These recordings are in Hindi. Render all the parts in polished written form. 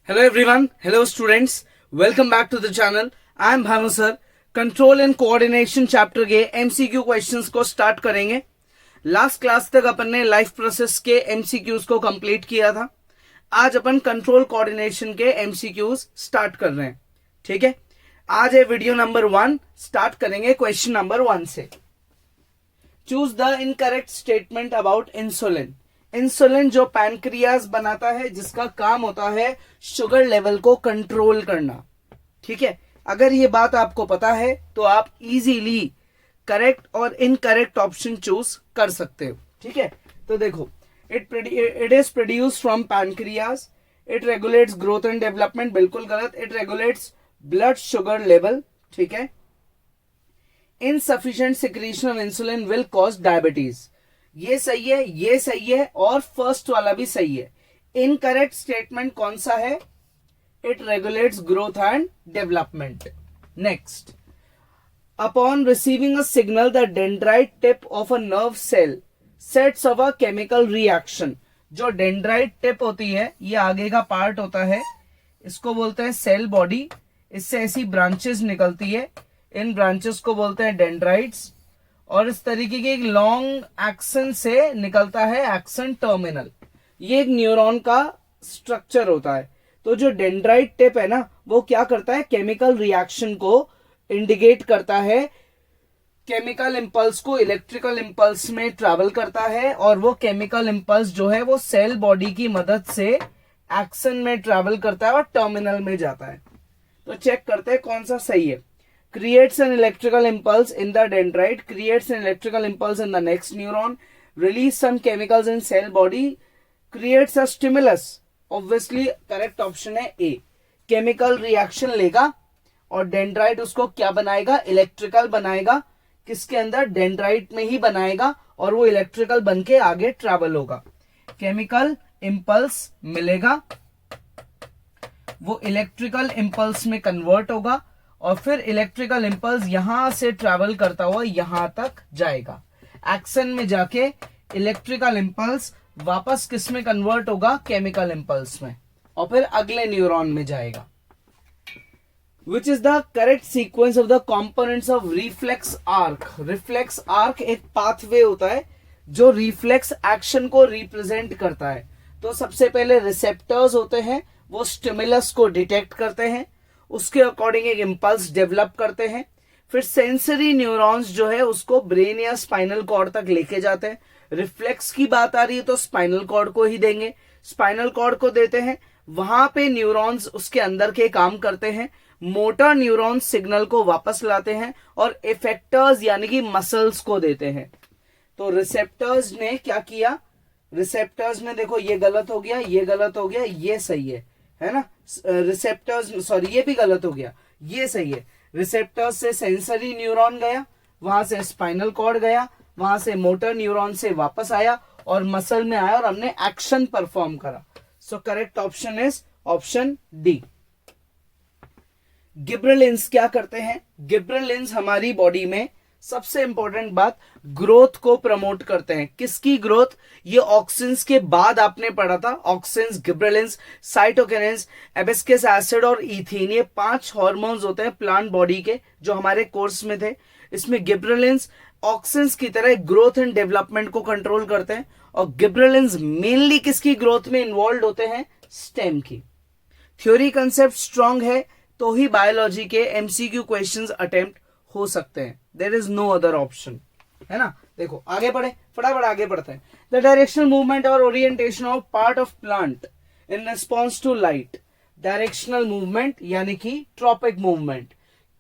Hello everyone, hello students, welcome back to the channel. I am Bhanu sir. Control and coordination chapter के एमसीक्यू क्वेश्चंस को स्टार्ट करेंगे. लास्ट क्लास तक अपन ने लाइफ प्रोसेस के एमसीक्यूज को कंप्लीट किया था. आज अपन कंट्रोल कोऑर्डिनेशन के एमसीक्यूज स्टार्ट कर रहे हैं. ठीक है, आज है वीडियो नंबर 1. स्टार्ट करेंगे क्वेश्चन नंबर 1 से. Choose the incorrect statement about insulin. Insulin जो पैनक्रियाज बनाता है, जिसका काम होता है शुगर लेवल को कंट्रोल करना. ठीक है, अगर ये बात आपको पता है तो आप इजीली करेक्ट और इनकरेक्ट ऑप्शन चूज कर सकते हो. ठीक है, तो देखो, it is produce from pancreas. It regulates growth and development. बिल्कुल गलत. It regulates blood sugar level. ठीक है. Insufficient secretion of insulin will cause diabetes. ये सही है, ये सही है और फर्स्ट वाला भी सही है. इनकरेक्ट स्टेटमेंट कौन सा है? It regulates growth and development. Next, upon receiving a signal the dendrite tip of a nerve cell sets off a chemical reaction. जो डेंड्राइट टिप होती है, ये आगे का पार्ट होता है, इसको बोलते हैं सेल बॉडी. इससे ऐसी ब्रांचेस निकलती है, इन ब्रांचेस को बोलते हैं डेंड्राइट्स. और इस तरीके के एक लॉन्ग एक्सन से निकलता है एक्सन टर्मिनल. ये एक न्यूरॉन का स्ट्रक्चर होता है. तो जो डेंड्राइट टिप है ना, वो क्या करता है? केमिकल रिएक्शन को इंडिकेट करता है. केमिकल इंपल्स को इलेक्ट्रिकल इंपल्स में ट्रैवल करता है, और वो केमिकल इंपल्स जो है वो सेल बॉडी की मदद से एक्सन में ट्रैवल करता है और टर्मिनल में जाता है. तो चेक करते हैं कौन सा सही है. Creates an electrical impulse in the dendrite, creates an electrical impulse in the next neuron, release some chemicals in cell body, creates a stimulus. Obviously correct option है A. Chemical reaction लेगा और dendrite उसको क्या बनाएगा? इलेक्ट्रिकल बनाएगा. किसके अंदर? डेंड्राइट में ही बनाएगा, और वो इलेक्ट्रिकल बन के आगे ट्रैवल होगा. केमिकल इंपल्स मिलेगा, वो इलेक्ट्रिकल इंपल्स में कन्वर्ट होगा, और फिर इलेक्ट्रिकल इंपल्स यहां से ट्रैवल करता हुआ यहां तक जाएगा. एक्शन में जाके इलेक्ट्रिकल इंपल्स वापस किस में कन्वर्ट होगा? केमिकल इंपल्स में, और फिर अगले न्यूरॉन में जाएगा. Which is the correct sequence of the components of reflex arc. Reflex arc एक पाथवे होता है जो रिफ्लेक्स एक्शन को रिप्रेजेंट करता है. तो सबसे पहले रिसेप्टर्स होते हैं, वो स्टिमुलस को डिटेक्ट करते हैं, उसके अकॉर्डिंग एक इंपल्स डेवलप करते हैं. फिर सेंसरी न्यूरॉन्स जो है उसको ब्रेन या स्पाइनल कॉर्ड तक लेके जाते हैं. रिफ्लेक्स की बात आ रही है तो स्पाइनल कॉर्ड को ही देंगे. स्पाइनल कॉर्ड को देते हैं, वहां पे न्यूरॉन्स उसके अंदर के काम करते हैं. मोटर न्यूरॉन्स सिग्नल को वापस लाते हैं और इफेक्टर्स यानी कि मसल्स को देते हैं. तो रिसेप्टर्स ने क्या किया? रिसेप्टर्स ने, देखो ये गलत हो गया, ये गलत हो गया, ये सही है ना. रिसेप्टर्स, सॉरी ये भी गलत हो गया, ये सही है. रिसेप्टर्स से सेंसरी न्यूरॉन गया, वहां से स्पाइनल कॉर्ड गया, वहां से मोटर न्यूरॉन से वापस आया और मसल में आया और हमने एक्शन परफॉर्म करा. So correct option is option D. Gibberellins क्या करते हैं? गिब्रेलिन्स हमारी बॉडी में सबसे इंपॉर्टेंट बात, ग्रोथ को प्रमोट करते हैं. किसकी ग्रोथ? ये ऑक्सिन्स के बाद आपने पढ़ा था. ऑक्सिन्स, गिब्रेलिन्स, साइटोकिनिन्स, एबिस्कस एसिड और इथीन, ये 5 हार्मोन्स होते हैं प्लांट बॉडी के जो हमारे कोर्स में थे. इसमें गिब्रेलिन्स ऑक्सिन्स की तरह ग्रोथ एंड डेवलपमेंट को कंट्रोल करते हैं, और गिब्रेलिन्स मेनली किसकी ग्रोथ में इन्वॉल्व होते हैं? स्टेम की. थ्योरी कंसेप्ट स्ट्रांग है तो ही बायोलॉजी के एमसीक्यू क्वेश्चंस अटेम्प्ट हो सकते हैं. There is no other option, है ना. देखो आगे बढ़े, फटाफट आगे बढ़ते हैं. द डायरेक्शनल मूवमेंट और orientation of part of plant in response to light. Directional movement यानी कि ट्रॉपिक मूवमेंट,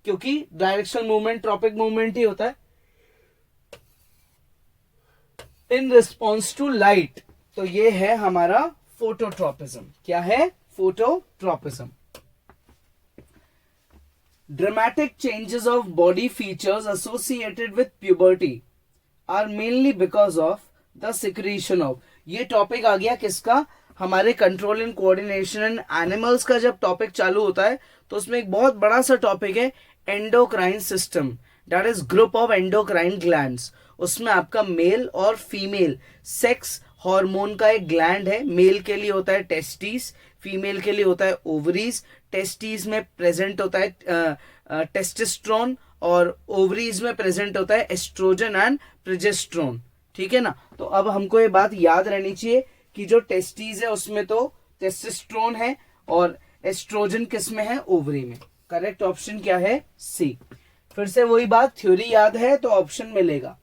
क्योंकि डायरेक्शनल मूवमेंट ट्रॉपिक मूवमेंट ही होता है इन रिस्पॉन्स टू लाइट. तो ये है हमारा फोटोट्रॉपिज्म. क्या है? Phototropism. Dramatic changes of body features associated with puberty are mainly because of the secretion of. ये टॉपिक आ गया किसका? हमारे control and coordination and animals का. जब टॉपिक चालू होता है तो उसमें एक बहुत बड़ा सा टॉपिक है endocrine system, that is group of endocrine glands. उसमें आपका मेल और फीमेल सेक्स हार्मोन का एक ग्लैंड है, मेल के लिए होता है टेस्टिस, फीमेल के लिए होता है ओवरीज। टेस्टिस में प्रेजेंट होता है टेस्टोस्टेरोन और ओवरीज में प्रेजेंट होता है एस्ट्रोजन एंड प्रोजेस्टेरोन। ठीक है ना। तो अब हमको ये बात याद रहनी चाहिए कि जो टेस्टिस है उसमें तो टेस्टोस्टेरोन है और एस्ट्रोजन किस में है, ओवरी में। करेक्ट ऑप्शन क्या है, सी। फिर से वही बात, थ्योरी याद है तो ऑप्शन मिलेगा।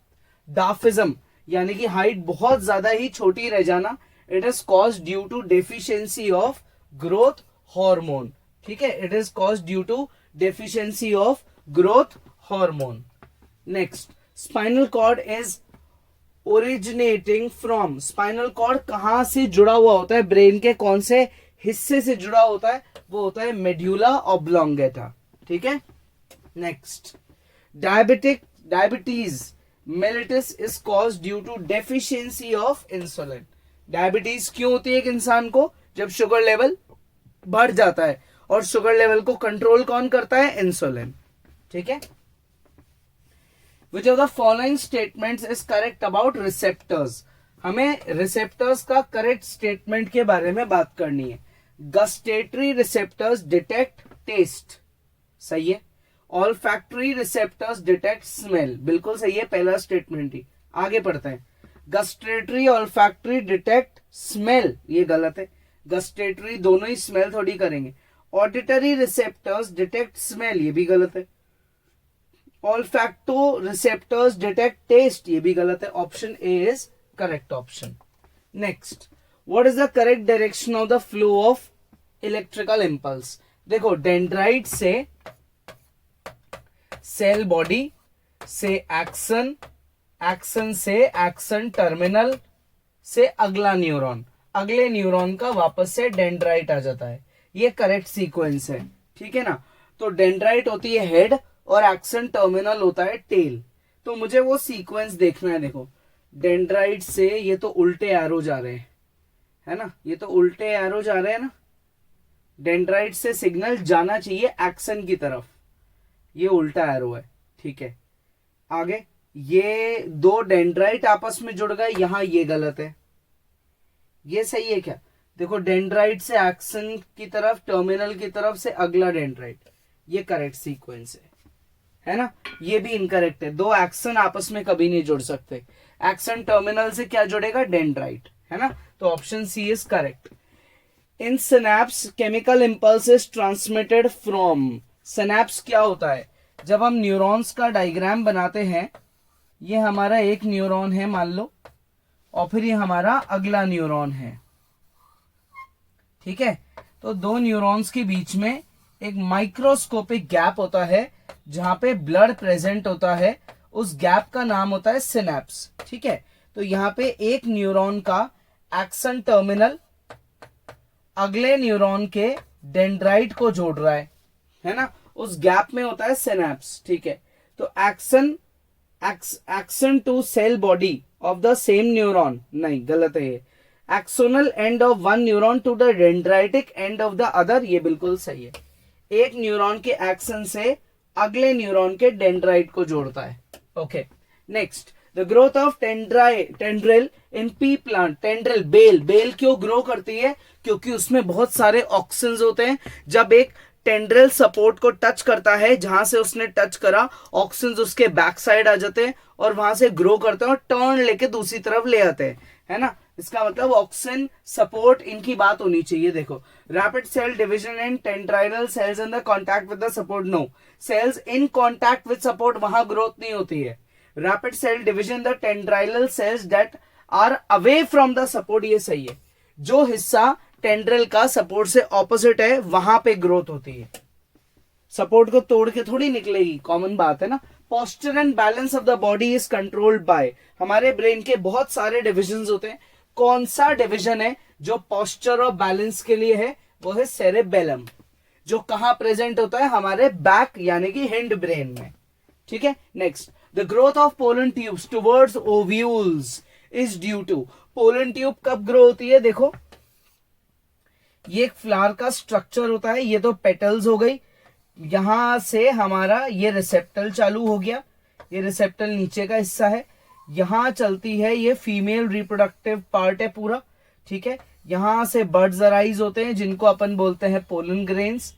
डार्फिज्म यानी कि हाइट बहुत ज्यादा ही छोटी रह जाना, it is cause due to deficiency of growth hormone. ठीक है, it is cause due to deficiency of growth hormone. Next, spinal cord is originating from. Spinal cord कहां से जुड़ा हुआ होता है, ब्रेन के कौन से हिस्से से जुड़ा होता है, वो होता है मेड्यूला ऑब्लोंगेटा। ठीक है। Next, diabetes mellitus is cause due to deficiency of insulin. Diabetes क्यों होती है एक इंसान को, जब शुगर लेवल बढ़ जाता है, और शुगर लेवल को कंट्रोल कौन करता है, इंसुलिन। ठीक है। Which of the following statements is correct about receptors? हमें रिसेप्टर्स का करेक्ट स्टेटमेंट के बारे में बात करनी है। गस्टेटरी रिसेप्टर्स डिटेक्ट टेस्ट, सही है। ऑल्फैक्टरी रिसेप्टर्स डिटेक्ट स्मेल, बिल्कुल सही है, पहला स्टेटमेंट ही। आगे पढ़ते हैं। गस्टेटरी ऑल्फैक्टरी डिटेक्ट स्मेल, ये गलत है। गस्टेटरी दोनों ही स्मेल थोड़ी करेंगे। ऑडिटरी रिसेप्टर्स डिटेक्ट स्मेल, ये भी गलत है। ऑल्फैक्टो रिसेप्टर्स डिटेक्ट टेस्ट, ये भी गलत है। Option A is correct option. Next, what is the correct direction of the flow of electrical impulse? देखो, डेंड्राइट से सेल बॉडी, से एक्सन, एक्सन से एक्सन टर्मिनल, से अगला न्यूरॉन, अगले न्यूरॉन का वापस से डेंड्राइट आ जाता है। ये करेक्ट सीक्वेंस है। ठीक है ना। तो डेंड्राइट होती है हेड और एक्सन टर्मिनल होता है टेल। तो मुझे वो सीक्वेंस देखना है। देखो, डेंड्राइट से ये तो उल्टे एरो जा रहे हैं, है ना, ये तो उल्टे एरो जा रहे हैं ना। डेंड्राइट से सिग्नल जाना चाहिए एक्सन की तरफ, ये उल्टा एरो है। ठीक है। आगे ये दो डेंड्राइट आपस में जुड़ गए, यहां ये गलत है, ये सही है क्या? देखो, डेंड्राइट से एक्सन की तरफ, टर्मिनल की तरफ से अगला डेंड्राइट, ये करेक्ट सीक्वेंस है ना। ये भी इनकरेक्ट है, दो एक्सन आपस में कभी नहीं जुड़ सकते। एक्सन टर्मिनल से क्या जुड़ेगा, डेंड्राइट, है ना। तो option C is correct. In synapse chemical impulse is transmitted from. Synapse क्या होता है? जब हम न्यूरॉन्स का डायग्राम बनाते हैं, ये हमारा एक न्यूरॉन है मान लो, और फिर ये हमारा अगला न्यूरॉन है। ठीक है। तो दो न्यूरॉन्स के बीच में एक माइक्रोस्कोपिक गैप होता है जहां पे ब्लड प्रेजेंट होता है, उस गैप का नाम होता है सिनैप्स। ठीक है। तो यहां पे एक न्यूरॉन का एक्सन टर्मिनल अगले न्यूरॉन के डेंड्राइट को जोड़ रहा है ना, उस गैप में होता है सिनैप्स। ठीक है। तो axon to cell body of the same neuron, नहीं, गलत है ये। Axonal end of one neuron to the dendritic end of the other, ये बिल्कुल सही है। एक न्यूरॉन के एक्सन से अगले न्यूरॉन के डेंड्राइट को जोड़ता है। Okay. Next, the growth of tendril in pea plant. Tendril, बेल क्यों ग्रो करती है? क्योंकि उसमें बहुत सारे ऑक्सिन्स होते हैं। जब एक टेंड्रिल सपोर्ट को टच करता है, जहां से उसने टच करा, ऑक्सिन्स उसके बैक साइड आ जाते हैं और वहां से ग्रो करते हैं और टर्न लेके दूसरी तरफ ले आते हैं, है ना। इसका मतलब ऑक्सिन सपोर्ट इनकी बात होनी चाहिए। देखो, rapid cell division in tendrillar cells in the contact with the support, no. Cells in contact with support, वहां ग्रोथ नहीं होती है। Rapid cell division the tendrillar cells that are away from the support, ये सही है। जो हिस्सा टेंड्रिल का सपोर्ट से ऑपोजिट है, वहां पे ग्रोथ होती है। सपोर्ट को तोड़ के थोड़ी निकलेगी, कॉमन बात है ना। Posture and balance of the body is controlled by. हमारे ब्रेन के बहुत सारे डिविजन होते हैं, कौन सा डिवीजन है जो पोस्चर और बैलेंस के लिए है? वो है सेरेबेलम, जो कहां प्रेजेंट होता है? हमारे बैक यानी कि हिंड ब्रेन में। ठीक है। Next, the growth of pollen tubes towards ovules is due to. Pollen tube कब ग्रो होती है? देखो, ये एक फ्लावर का स्ट्रक्चर होता है, ये तो पेटल्स हो गई, यहां से हमारा ये रिसेप्टल चालू हो गया, ये रिसेप्टल नीचे का हिस्सा है, यहां चलती है, ये फीमेल रिप्रोडक्टिव पार्ट है पूरा, ठीक है। यहां से बर्ड्स अराइज होते हैं जिनको अपन बोलते हैं पोलन ग्रेन्स।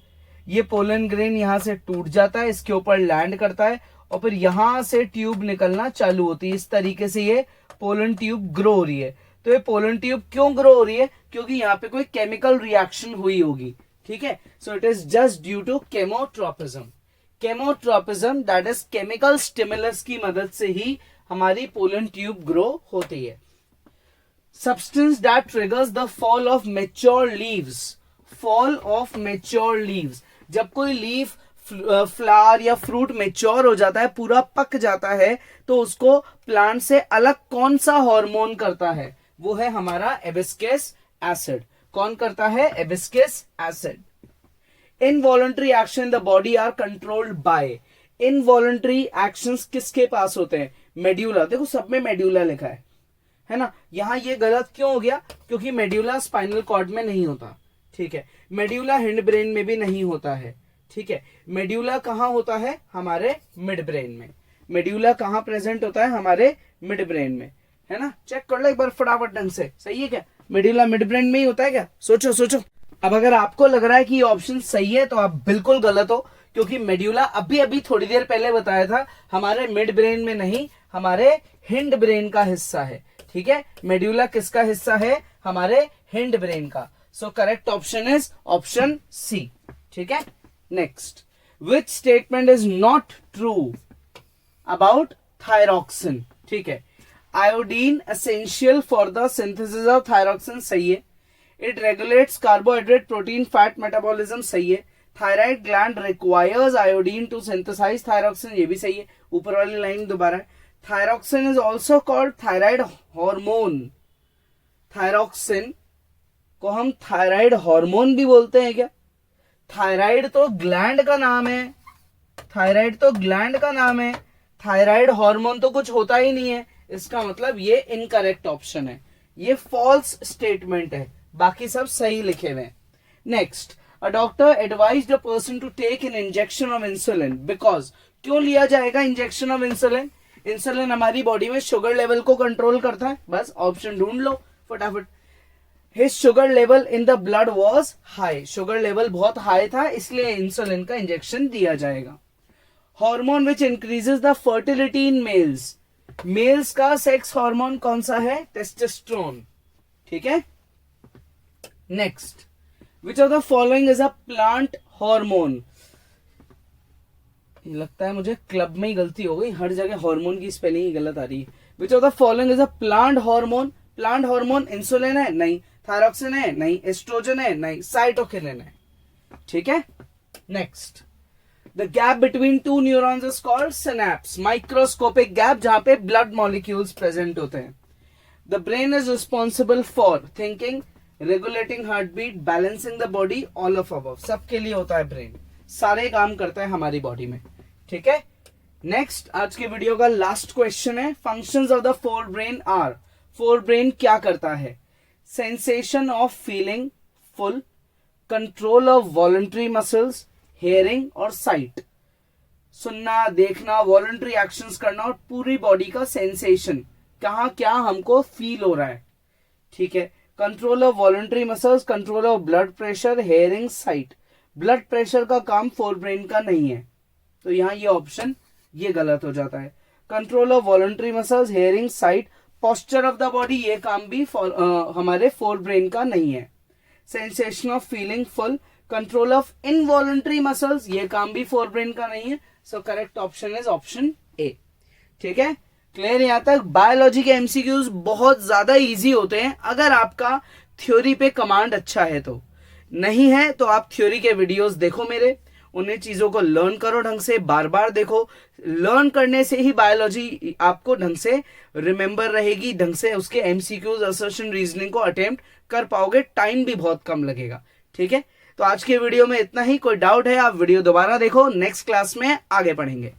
ये पोलन ग्रेन यहां से टूट जाता है, इसके ऊपर लैंड करता है और फिर यहां से ट्यूब निकलना चालू होती है। इस तरीके से ये पोलन ट्यूब ग्रो हो रही है। तो ये पोलन ट्यूब क्यों ग्रो हो रही है? क्योंकि यहाँ पे कोई केमिकल रिएक्शन हुई होगी, ठीक है। So it is just due to chemotropism. Chemotropism that is chemical stimulus की मदद से ही हमारी पोलन ट्यूब ग्रो होती है। Substance that triggers the fall of mature leaves. Fall of mature leaves. जब कोई लीफ फ्लावर या फ्रूट मेच्योर हो जाता है, पूरा पक जाता है, तो उसको प्लांट से अलग कौन सा हार्मोन करता है? वो है हमारा एबिस्कस एसिड। कौन करता है? Abscisic acid. Involuntary action in the body are controlled by. Involuntary actions किसके पास होते हैं? मेड्यूला। देखो सब में मेड्यूला लिखा है ना। यहां ये गलत क्यों हो गया? क्योंकि मेड्यूला स्पाइनल कॉर्ड में नहीं होता, ठीक है। मेड्यूला हिंड ब्रेन में भी नहीं होता है, ठीक है। मेड्यूला कहां होता है? हमारे मिड ब्रेन में। मेड्यूला कहां प्रेजेंट होता है? हमारे मिड ब्रेन में, है ना। चेक कर लो एक बार फटाफट ढंग से, सही है क्या? मेड्यूला मिड ब्रेन में ही होता है क्या? सोचो सोचो। अब अगर आपको लग रहा है कि ये ऑप्शन सही है तो आप बिल्कुल गलत हो, क्योंकि मेड्यूला अभी अभी थोड़ी देर पहले बताया था हमारे मिड ब्रेन में नहीं, हमारे हिंड ब्रेन का हिस्सा है, ठीक है। मेड्यूला किसका हिस्सा है? हमारे हिंड ब्रेन का। So correct option is option C, ठीक है। Next, which statement is not true about thyroxine? ठीक है। Iodine essential for the synthesis of thyroxine, सही है। It regulates carbohydrate protein fat metabolism, सही है। Thyroid gland requires iodine to synthesise thyroxine, ये भी सही है। ऊपर वाली लाइन दोबारा है। Thyroxine is also called thyroid hormone. Thyroxine को हम थायराइड हार्मोन भी बोलते हैं क्या? थायराइड तो ग्लैंड का नाम है, थायराइड तो ग्लैंड का नाम है, थायराइड हार्मोन तो कुछ होता ही नहीं है। इसका मतलब ये इनकरेक्ट ऑप्शन है, ये फॉल्स स्टेटमेंट है, बाकी सब सही लिखे हुए हैं। Next, a doctor advised a person to take an injection of insulin because. क्यों लिया जाएगा इंजेक्शन ऑफ इंसुलिन? इंसुलिन हमारी बॉडी में शुगर लेवल को कंट्रोल करता है। बस ऑप्शन ढूंढ लो फटाफट। His sugar level in the blood was high. Sugar level बहुत हाई था, इसलिए इंसुलिन का इंजेक्शन दिया जाएगा। Hormone which increases the fertility in males. Males का सेक्स हार्मोन कौन सा है? टेस्टोस्टेरोन, ठीक है। Next, which of the following is a plant hormone? लगता है मुझे क्लब में ही गलती हो गई, हर जगह हार्मोन की स्पेलिंग ही गलत आ रही है। Which of the following is a plant hormone? Plant hormone insulin है? नहीं। थायरॉक्सिन है? नहीं। एस्ट्रोजन है? नहीं। साइटोकिनिन है, ठीक है। Next, the gap between two neurons is called synapse. Microscopic gap जहां पे ब्लड मॉलिक्यूल्स प्रेजेंट होते हैं। The brain is responsible for thinking, regulating heart beat, balancing the body, all of above. सबके लिए होता है ब्रेन, सारे काम करता है हमारी बॉडी में, ठीक है। नेक्स्ट, आज के वीडियो का लास्ट क्वेश्चन है, functions of the fore brain are. Fore brain क्या करता है? Sensation of feeling full, control of voluntary muscles, hearing और साइट। सुनना, देखना, वॉलंटरी एक्शंस करना और पूरी बॉडी का सेंसेशन, कहां क्या हमको फील हो रहा है, ठीक है। Control of voluntary muscles, control of blood pressure, hearing, site. Blood pressure का काम फोर ब्रेन का नहीं है, तो यहां ये ऑप्शन ये गलत हो जाता है। Control of voluntary muscles, hearing, site, posture of the body, ये काम भी हमारे फोर ब्रेन का नहीं है। Sensation of feeling full, control of involuntary muscles, ये काम भी फोर ब्रेन का नहीं है। सो correct option is option A, ठीक है। क्लियर? यहां तक बायोलॉजी के एमसीक्यूज बहुत ज्यादा इजी होते हैं अगर आपका थ्योरी पे कमांड अच्छा है तो। नहीं है तो आप थ्योरी के वीडियोस देखो मेरे, उन्हें चीजों को लर्न करो ढंग से, बार बार देखो। लर्न करने से ही बायोलॉजी आपको ढंग से रिमेंबर रहेगी, ढंग से उसके एमसीक्यूज, असर्शन, रीजनिंग को अटेम्प्ट कर पाओगे, टाइम भी बहुत कम लगेगा, ठीक है। तो आज के वीडियो में इतना ही। कोई डाउट है आप वीडियो दोबारा देखो, नेक्स्ट क्लास में आगे पढ़ेंगे।